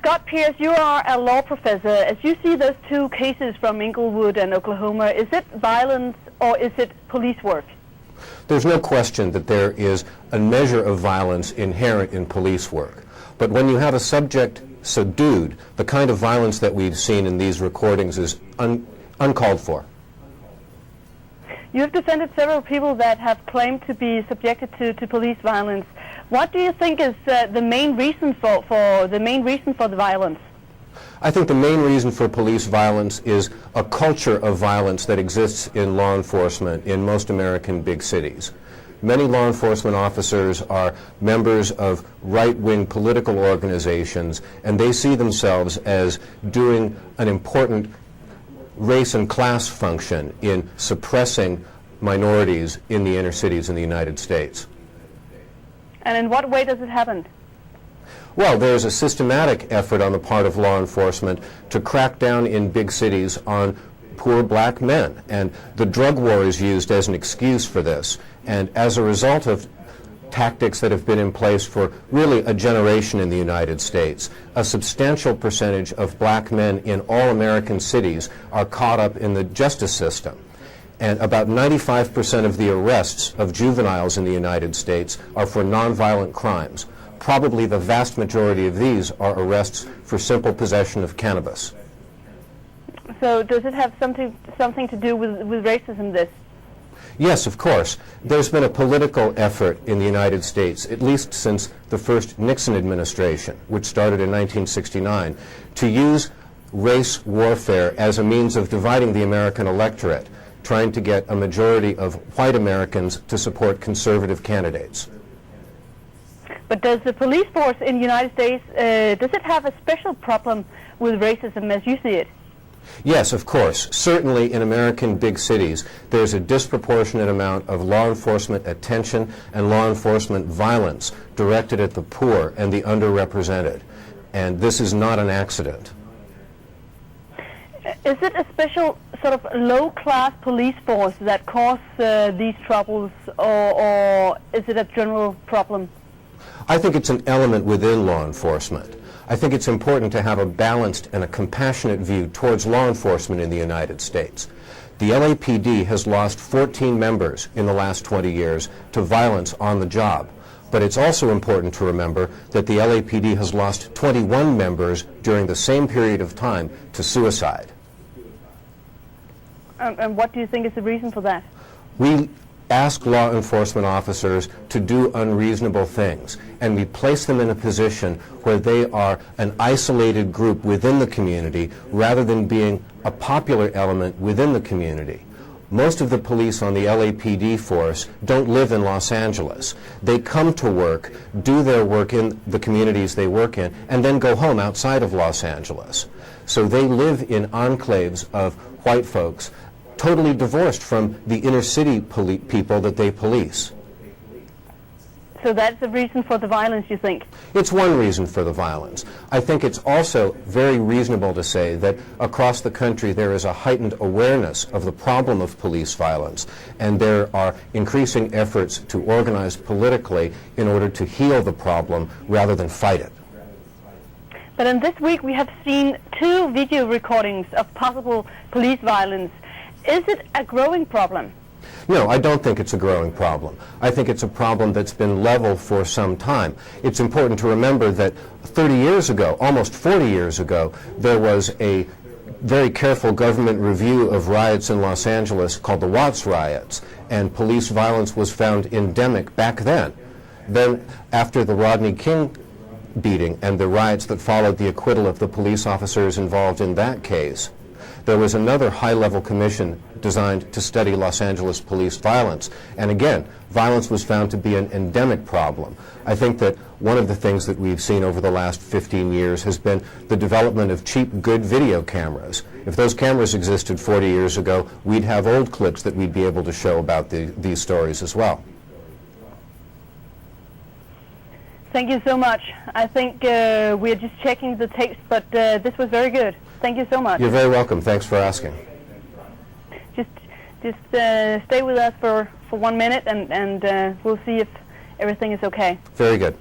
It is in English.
Scott Pearce, you are a law professor. As you see those two cases from Inglewood and Oklahoma, is it violence or is it police work? There's no question that there is a measure of violence inherent in police work. But when you have a subject subdued, the kind of violence that we've seen in these recordings is uncalled for. You have defended several people that have claimed to be subjected to police violence. What do you think is the main reason for the violence? I think the main reason for police violence is a culture of violence that exists in law enforcement in most American big cities. Many law enforcement officers are members of right-wing political organizations, and they see themselves as doing an important race and class function in suppressing minorities in the inner cities in the United States. And in what way does it happen? Well, there's a systematic effort on the part of law enforcement to crack down in big cities on poor black men, and the drug war is used as an excuse for this. And as a result of tactics that have been in place for really a generation in the United States, a substantial percentage of black men in all American cities are caught up in the justice system. And about 95% of the arrests of juveniles in the United States are for nonviolent crimes. Probably the vast majority of these are arrests for simple possession of cannabis. So does it have something to do with racism, this? Yes, of course. There's been a political effort in the United States, at least since the first Nixon administration, which started in 1969, to use race warfare as a means of dividing the American electorate, trying to get a majority of white Americans to support conservative candidates. But does the police force in the United States, does it have a special problem with racism as you see it? Yes, of course. Certainly in American big cities, there's a disproportionate amount of law enforcement attention and law enforcement violence directed at the poor and the underrepresented. And this is not an accident. Is it a special sort of low-class police force that cause these troubles, or is it a general problem? I think it's an element within law enforcement. I think it's important to have a balanced and a compassionate view towards law enforcement in the United States. The LAPD has lost 14 members in the last 20 years to violence on the job. But it's also important to remember that the LAPD has lost 21 members during the same period of time to suicide. And what do you think is the reason for that? We ask law enforcement officers to do unreasonable things, and we place them in a position where they are an isolated group within the community rather than being a popular element within the community. Most of the police on the LAPD force don't live in Los Angeles. They come to work, do their work in the communities they work in, and then go home outside of Los Angeles. So they live in enclaves of white folks, totally divorced from the inner city people that they police. So that's the reason for the violence, you think? It's one reason for the violence. I think it's also very reasonable to say that across the country there is a heightened awareness of the problem of police violence, and there are increasing efforts to organize politically in order to heal the problem rather than fight it. But in this week we have seen 2 video recordings of possible police violence. Is it a growing problem? No, I don't think it's a growing problem. I think it's a problem that's been level for some time. It's important to remember that 30 years ago, almost 40 years ago, there was a very careful government review of riots in Los Angeles called the Watts riots, and police violence was found endemic back then. Then, after the Rodney King beating and the riots that followed the acquittal of the police officers involved in that case, there was another high-level commission designed to study Los Angeles police violence. And again, violence was found to be an endemic problem. I think that one of the things that we've seen over the last 15 years has been the development of cheap, good video cameras. If those cameras existed 40 years ago, we'd have old clips that we'd be able to show about these stories as well. Thank you so much. I think we're just checking the tapes, but this was very good. Thank you so much. You're very welcome. Thanks for asking. Just stay with us for 1 minute, and we'll see if everything is okay. Very good.